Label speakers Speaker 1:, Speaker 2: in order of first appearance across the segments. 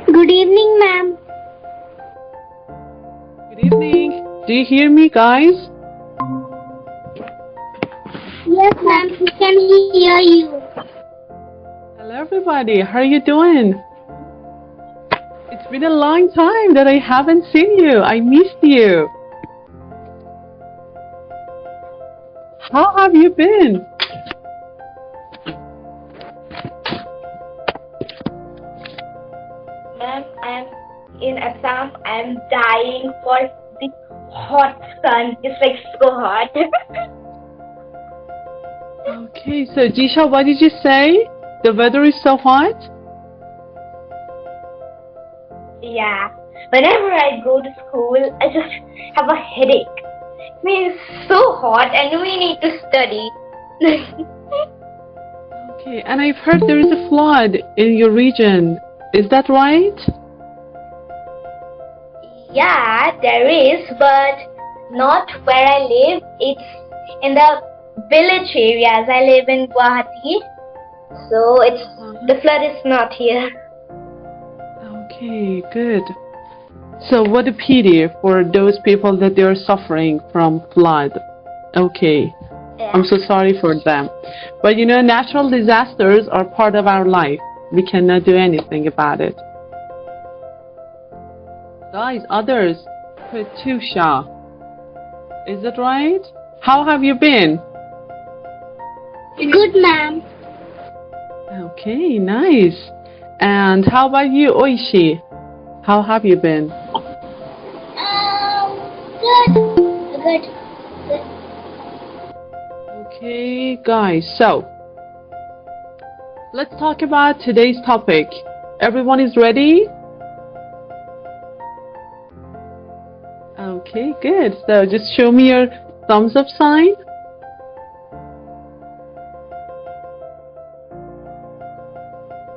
Speaker 1: Good evening, ma'am.
Speaker 2: Good evening. Do you hear me, guys?
Speaker 1: Yes, ma'am. We can hear you.
Speaker 2: Hello, everybody. How are you doing? It's been a long time that I haven't seen you. I missed you. How have you been?
Speaker 1: Ma'am, I'm in Assam. I'm dying for the hot sun. It's like so hot.
Speaker 2: Okay, so Jisha, what did you say? The weather is so hot?
Speaker 1: Yeah. Whenever I go to school, I just have a headache. I mean, it's so hot and we need to study.
Speaker 2: Okay, and I've heard there is a flood in your region. Is that right?
Speaker 1: Yeah, there is, but not where I live. It's in the village areas. I live in Guwahati, so the flood is not here.
Speaker 2: Okay, good. So what a pity for those people that they are suffering from flood. Okay,
Speaker 1: Yeah.
Speaker 2: I'm so sorry for them. But you know, natural disasters are part of our life. We cannot do anything about it. Guys, others, Katusha. Is that right? How have you been?
Speaker 1: Good, ma'am.
Speaker 2: Okay, nice. And how about you, Oishi? How have you been?
Speaker 1: Good. Good.
Speaker 2: Okay, guys, so let's talk about today's topic. Everyone is ready? Okay, good. So just show me your thumbs up sign.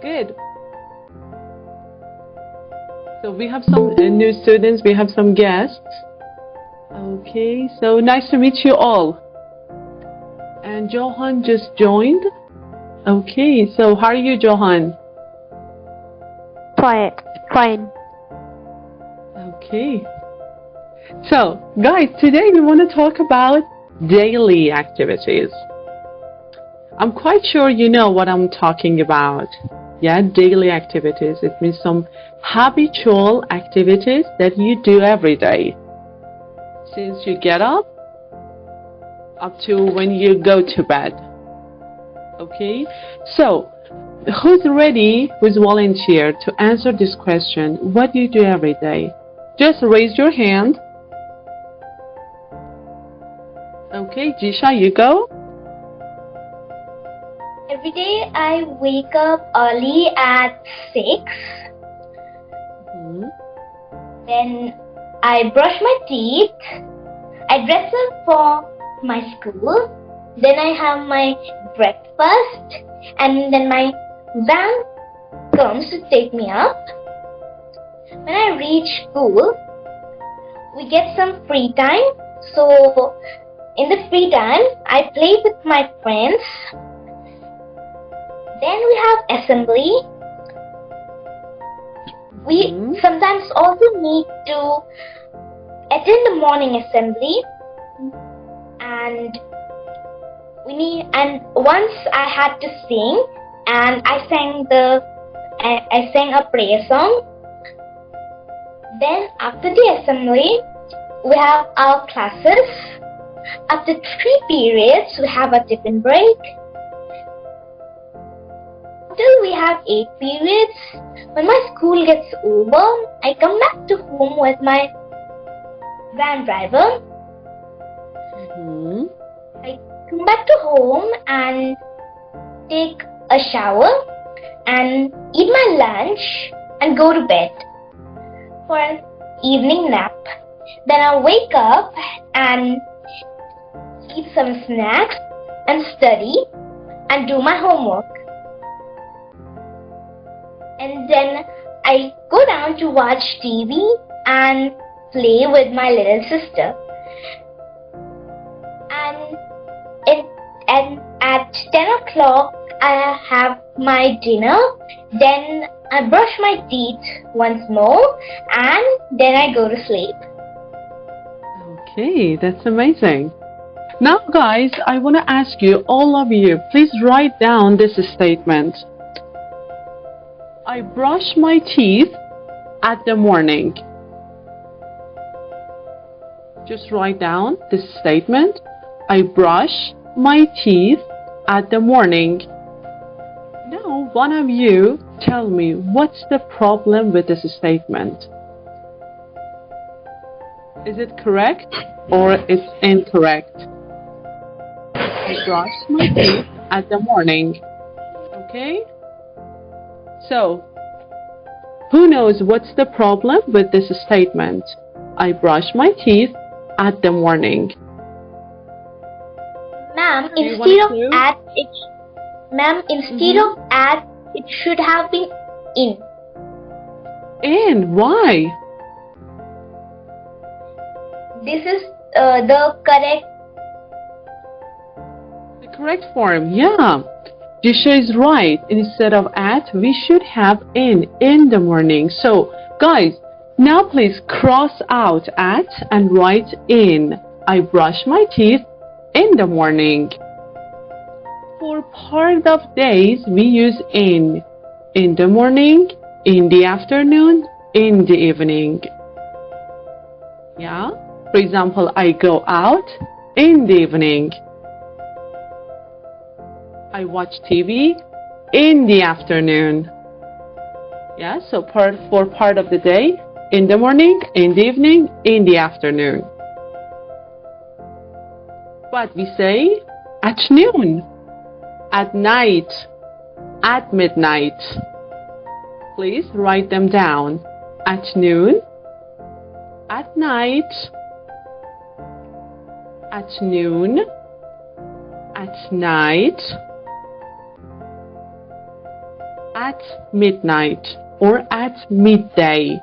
Speaker 2: Good. So we have some new students, we have some guests. Okay, so nice to meet you all. And Johan just joined. Okay, so how are you, Johan?
Speaker 3: Fine.
Speaker 2: Okay. So, guys, today we want to talk about daily activities. I'm quite sure you know what I'm talking about. Yeah, daily activities. It means some habitual activities that you do every day. Since you get up to when you go to bed. Okay? So, who's ready, who's volunteered to answer this question? What do you do every day? Just raise your hand. Okay, Jisha, you go.
Speaker 1: Every day I wake up early at 6. Then I brush my teeth. I dress up for my school. Then I have my breakfast. And then my van comes to take me up. When I reach school, we get some free time. So in the free time, I play with my friends. Then we have assembly. We sometimes also need to attend the morning assembly, and once I had to sing, and I sang a prayer song. Then after the assembly, we have our classes. After 3 periods, we have a tiffin break. Till we have 8 periods. When my school gets over, I come back to home with my van driver. I come back to home and take a shower and eat my lunch and go to bed for an evening nap. Then I wake up and eat some snacks and study and do my homework. And then I go down to watch TV and play with my little sister. And at 10 o'clock I have my dinner, then I brush my teeth once more, and then I go to sleep.
Speaker 2: Okay, that's amazing. Now guys, I want to ask you, all of you, please write down this statement. I brush my teeth at the morning. Just write down this statement. I brush my teeth at the morning. Now, one of you tell me, what's the problem with this statement? Is it correct or it's incorrect? I brush my teeth at the morning. Okay? So, who knows what's the problem with this statement? I brush my teeth at the morning.
Speaker 1: Ma'am,
Speaker 2: Do you
Speaker 1: instead
Speaker 2: want a
Speaker 1: of
Speaker 2: clue?
Speaker 1: at, of at, it should have been in.
Speaker 2: In? Why?
Speaker 1: This is the correct.
Speaker 2: The correct form, yeah. Disha is right. Instead of at, we should have in the morning. So, guys, now please cross out at and write in. I brush my teeth in the morning. For part of days, we use in the morning, in the afternoon, in the evening. Yeah? For example, I go out in the evening. I watch TV in the afternoon. Yeah, so for part of the day, in the morning, in the evening, in the afternoon. But we say at noon, at night, at midnight. Please write them down. At noon, at night, at noon, at night, at midnight, or at midday.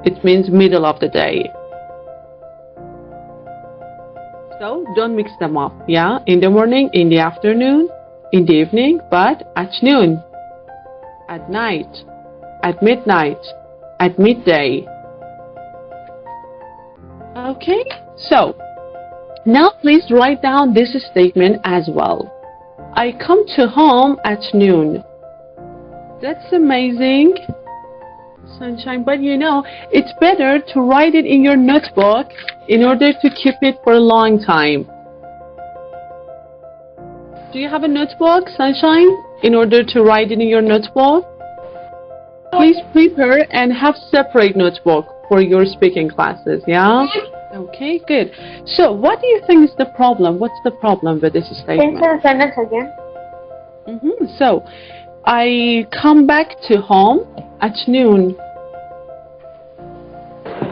Speaker 2: It means middle of the day. So don't mix them up, yeah? In the morning, in the afternoon, in the evening, but at noon, at night, at midnight, at midday. Okay, so now please write down this statement as well. I come to home at noon. That's amazing, Sunshine, but you know, it's better to write it in your notebook in order to keep it for a long time. Do you have a notebook, Sunshine, in order to write it in your notebook? Please prepare and have separate notebook for your speaking classes, yeah? Okay, good. So, what do you think is the problem? What's the problem with this statement?
Speaker 1: Finish the sentence again.
Speaker 2: So, I come back to home at noon.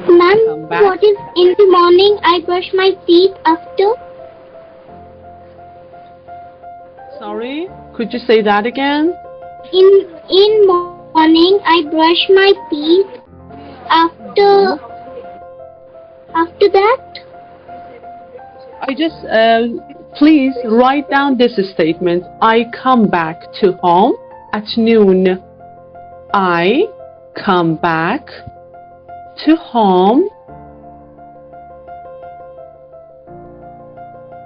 Speaker 3: Ma'am,
Speaker 2: Come back.
Speaker 3: what if in the morning I brush my teeth after?
Speaker 2: Sorry, could you say that again?
Speaker 3: In morning I brush my teeth after that?
Speaker 2: I just, please write down this statement. I come back to home at noon. I come back to home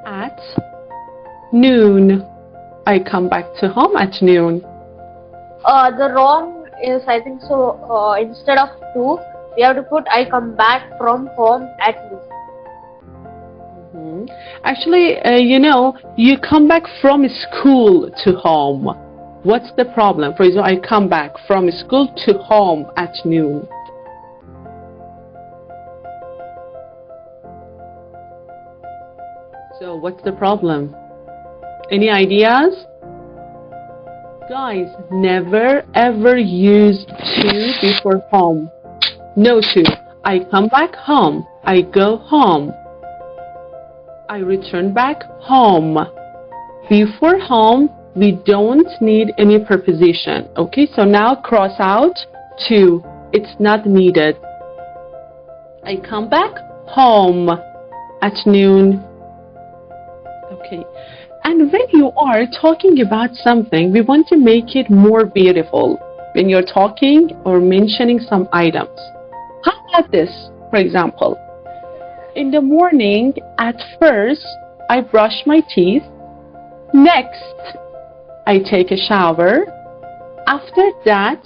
Speaker 2: at noon. I come back to home at noon.
Speaker 4: The wrong is, I think so, instead of to, we have to put I come back from home at noon.
Speaker 2: Actually, you know, you come back from school to home. What's the problem? For example, I come back from school to home at noon. So, what's the problem? Any ideas? Guys, never ever use to before home. No to. I come back home. I go home. I return back home. Before home, we don't need any preposition. Okay, so now cross out to. It's not needed. I come back home at noon. Okay. And when you are talking about something, we want to make it more beautiful when you're talking or mentioning some items. How about this, for example? In the morning, at first, I brush my teeth. Next, I take a shower. After that,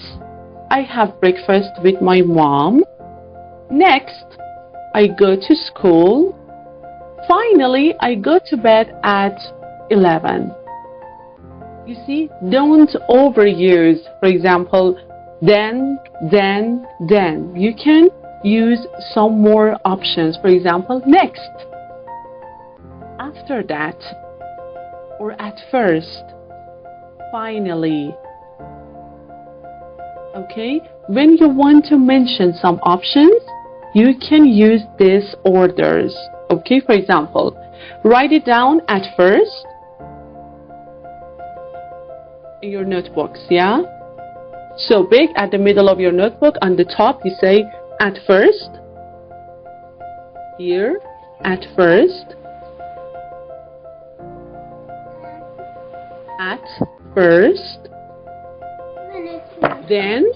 Speaker 2: I have breakfast with my mom. Next, I go to school. Finally, I go to bed at 11. You see, don't overuse, for example, then. You can use some more options. For example, next, after that, or at first, finally. Okay, when you want to mention some options, you can use these orders. Okay, for example, write it down at first in your notebooks, yeah? So big at the middle of your notebook, on the top you say at first. Here, at first. At first. Then.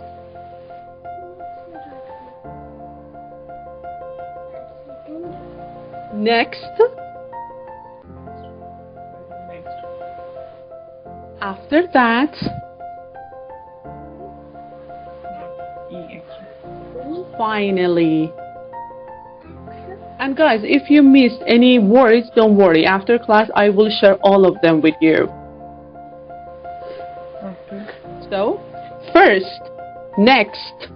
Speaker 2: Next. After that. Finally. And guys, if you missed any words, don't worry. After class, I will share all of them with you. So, first, next,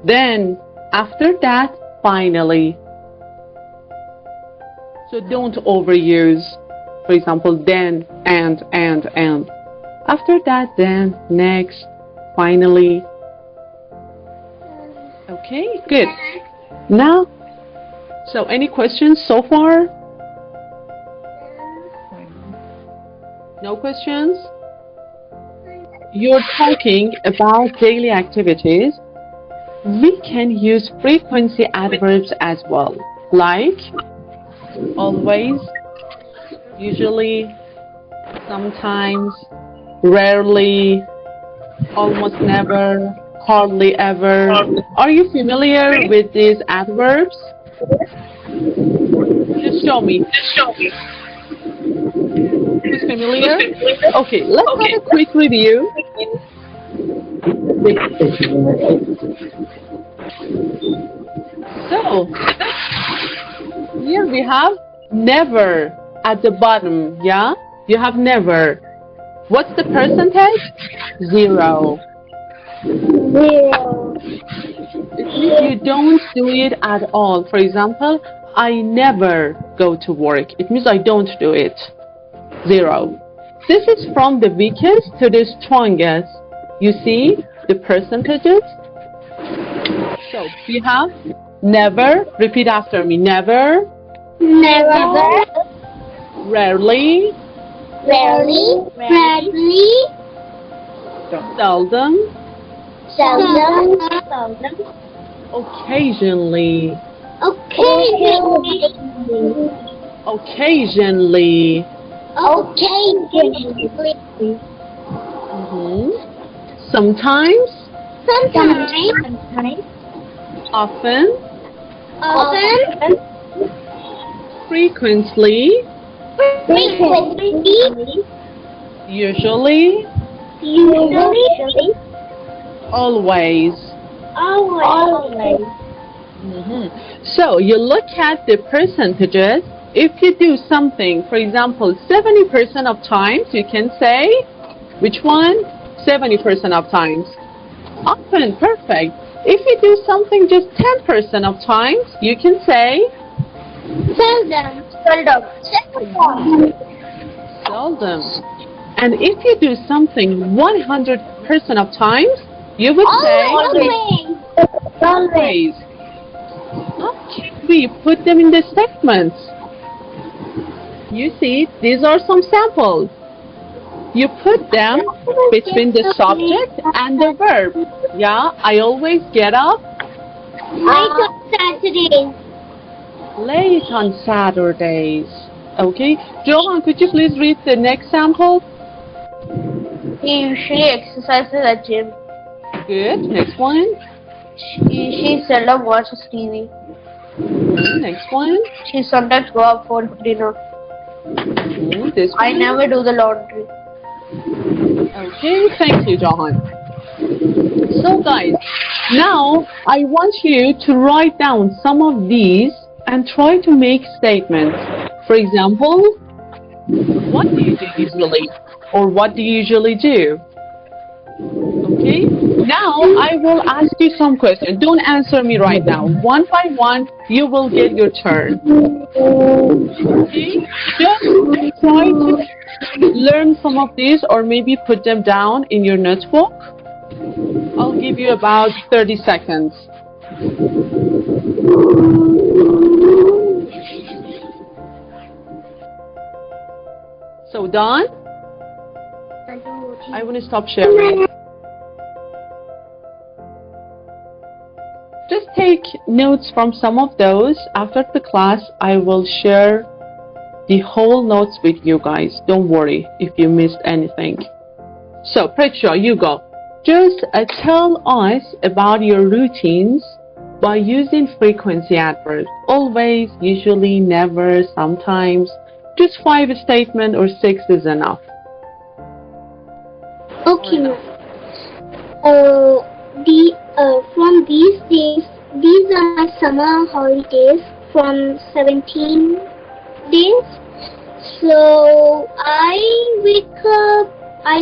Speaker 2: then, after that, finally. So don't overuse, for example, then, and. After that, then, next, finally. Okay, good. Now, so any questions so far? No questions? You're talking about daily activities. We can use frequency adverbs as well, like always, usually, sometimes, rarely, almost never, hardly ever. Are you familiar with these adverbs? Just show me. Who's familiar? Okay, let's have a quick review. So, here we have never at the bottom, yeah? You have never. What's the percentage? 0. It means you don't do it at all. For example, I never go to work. It means I don't do it. 0. This is from the weakest to the strongest. You see the percentages? So we have never. Repeat after me. Never.
Speaker 3: Never.
Speaker 2: Rarely.
Speaker 3: Rarely.
Speaker 2: Seldom.
Speaker 3: Seldom.
Speaker 2: Occasionally.
Speaker 3: Occasionally.
Speaker 2: Occasionally.
Speaker 3: Occasionally.
Speaker 2: Sometimes.
Speaker 3: Sometimes.
Speaker 2: Often.
Speaker 3: Often.
Speaker 2: Frequently.
Speaker 3: Frequently.
Speaker 2: Usually.
Speaker 3: Usually.
Speaker 2: Always.
Speaker 3: Always.
Speaker 2: So you look at the percentages. If you do something, for example, 70% of times, you can say, which one? 70% of times. Often, perfect. If you do something just 10% of times, you can say,
Speaker 3: Seldom.
Speaker 2: seldom. And if you do something 100% of times, you would say, always. How can we put them in the statements? You see, these are some samples. You put them between the subject and the verb. Yeah, I always get up
Speaker 3: Late on Saturdays.
Speaker 2: late on Saturdays. Okay. Johan, could you please read the next sample?
Speaker 4: He usually exercises at gym.
Speaker 2: Good. Next one.
Speaker 4: She seldom watches TV.
Speaker 2: Next one.
Speaker 4: She sometimes go out for dinner.
Speaker 2: This one.
Speaker 4: I never do the laundry.
Speaker 2: Okay, thank you, Johan. So guys, now I want you to write down some of these and try to make statements. For example, what do you do usually? Or what do you usually do? Okay, now I will ask you some questions. Don't answer me right now. One by one, you will get your turn. Okay, just try to learn some of these or maybe put them down in your notebook. I'll give you about 30 seconds. So Dawn, I want to stop sharing. Just take notes from some of those. After the class, I will share the whole notes with you guys. Don't worry if you missed anything. So, Preksha, you go. Just tell us about your routines by using frequency adverbs. Always, usually, never, sometimes. Just 5 statements or 6 is enough.
Speaker 3: Okay, ma'am. From these days, these are my summer holidays from 17 days. So I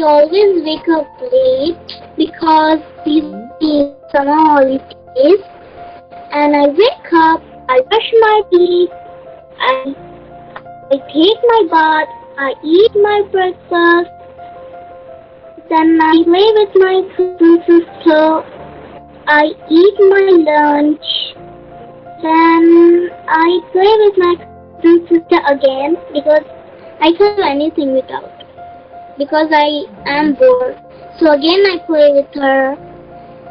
Speaker 3: always wake up late because these are summer holidays. And I wake up, I brush my teeth, I take my bath, I eat my breakfast, then I play with my cousin sister, I eat my lunch, then I play with my cousin sister again because I can't do anything without, because I am bored. So again I play with her,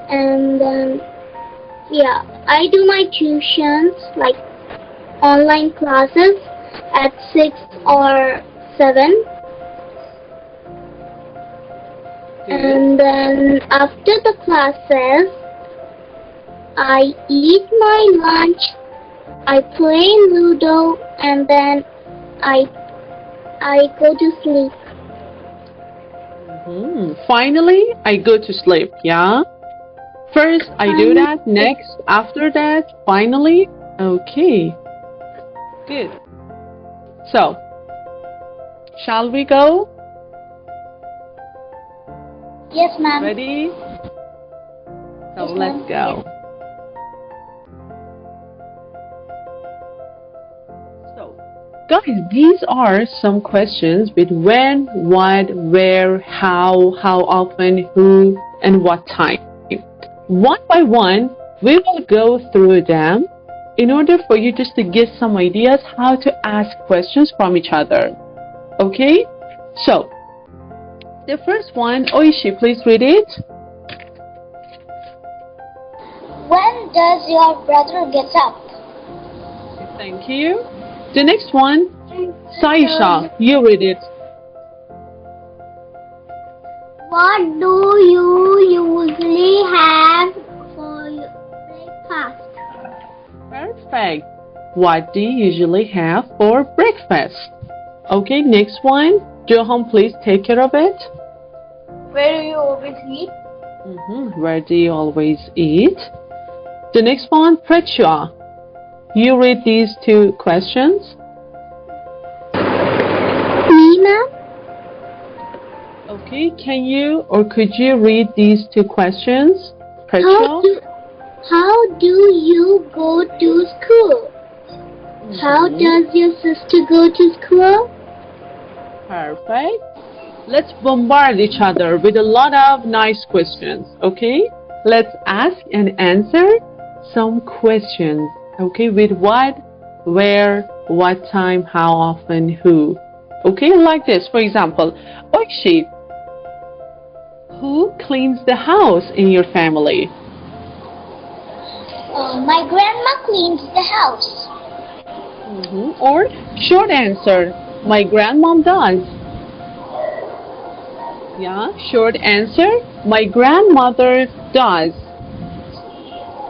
Speaker 3: and then yeah, I do my tuitions like online classes at 6 or 7. And then after the classes, I eat my lunch, I play Ludo, and then I go to sleep.
Speaker 2: Finally, I go to sleep, yeah? First, I do that. Next, after that, finally. Okay. Good. So, shall we go?
Speaker 3: Yes, ma'am.
Speaker 2: Ready? So,
Speaker 3: Yes,
Speaker 2: let's
Speaker 3: ma'am.
Speaker 2: go. So, guys, these are some questions with when, what, where, how often, who, and what time. One by one, we will go through them in order for you just to get some ideas how to ask questions from each other. Okay? So, the first one, Oishi, please read it.
Speaker 3: When does your brother get up?
Speaker 2: Thank you. The next one, Saisha, you read it.
Speaker 3: What do you usually have for your breakfast?
Speaker 2: Perfect. What do you usually have for breakfast? Okay, next one. Johan, please take care of it.
Speaker 4: Where do you always eat?
Speaker 2: Where do you always eat? The next one, Prechua. You read these 2 questions.
Speaker 3: Me, ma'am?
Speaker 2: Okay, can you or could you read these 2 questions? Prechua?
Speaker 3: How do you go to school? How does your sister go to school?
Speaker 2: Perfect. Let's bombard each other with a lot of nice questions, okay? Let's ask and answer some questions, okay? With what, where, what time, how often, who. Okay, like this. For example, Oishi, who cleans the house in your family?
Speaker 3: My grandma cleans the house.
Speaker 2: Or short answer, my grandmom does. Yeah, short answer, my grandmother does.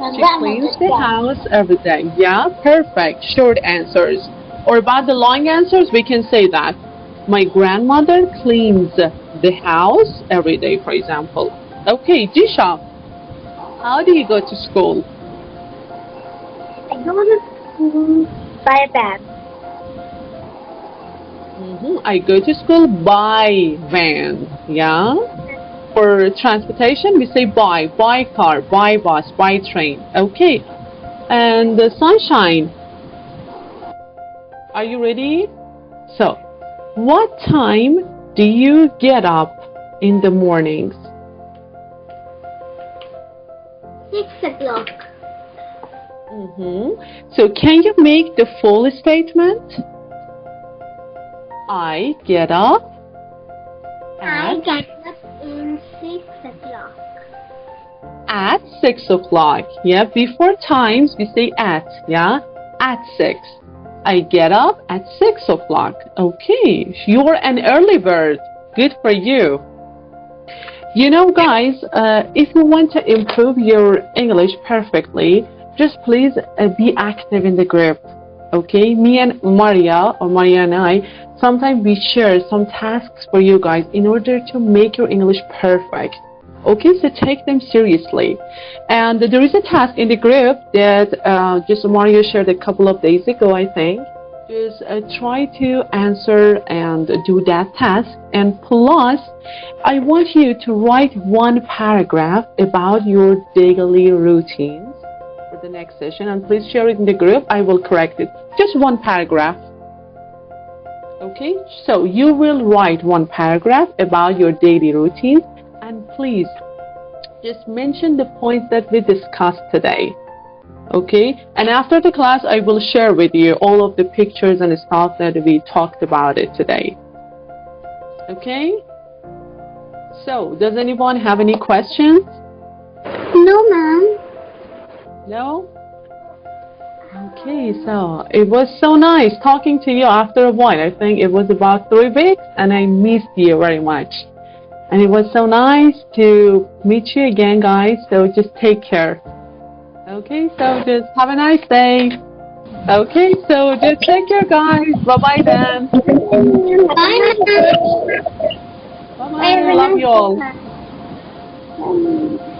Speaker 3: My
Speaker 2: She
Speaker 3: grandmother
Speaker 2: cleans the
Speaker 3: does.
Speaker 2: house every day. Yeah, perfect. Short answers. Or about the long answers, we can say that. My grandmother cleans the house every day, for example. Okay, Jisha, how do you go to school?
Speaker 3: I go to school by a bag.
Speaker 2: I go to school by van. Yeah. For transportation, we say by car, by bus, by train. Okay. And the sunshine, are you ready? So, what time do you get up in the mornings?
Speaker 3: 6 o'clock.
Speaker 2: So, can you make the full statement? I get up
Speaker 3: I
Speaker 2: at,
Speaker 3: get up in 6 o'clock.
Speaker 2: at 6 o'clock. Yeah, before times we say at. Yeah, at 6. I get up at 6 o'clock. Okay, you're an early bird. Good for you. You know, guys, if you want to improve your English perfectly, just please be active in the group. Okay, me and Maria, or Maria and I, sometimes we share some tasks for you guys in order to make your English perfect. Okay, so take them seriously. And there is a task in the group that just Maria shared a couple of days ago, I think. Just try to answer and do that task. And plus, I want you to write one paragraph about your daily routines for the next session. And please share it in the group. I will correct it. Just one paragraph. Okay, so you will write one paragraph about your daily routines. And please, just mention the points that we discussed today. Okay, and after the class, I will share with you all of the pictures and stuff that we talked about it today. Okay, so does anyone have any questions?
Speaker 3: No, ma'am.
Speaker 2: No? Okay, so it was so nice talking to you after a while. I think it was about 3 weeks, and I missed you very much. And it was so nice to meet you again, guys. So just take care. Okay, so just have a nice day. Okay, so just take care, guys. Bye-bye then.
Speaker 3: Bye.
Speaker 2: Bye-bye. I love you all.
Speaker 3: Bye.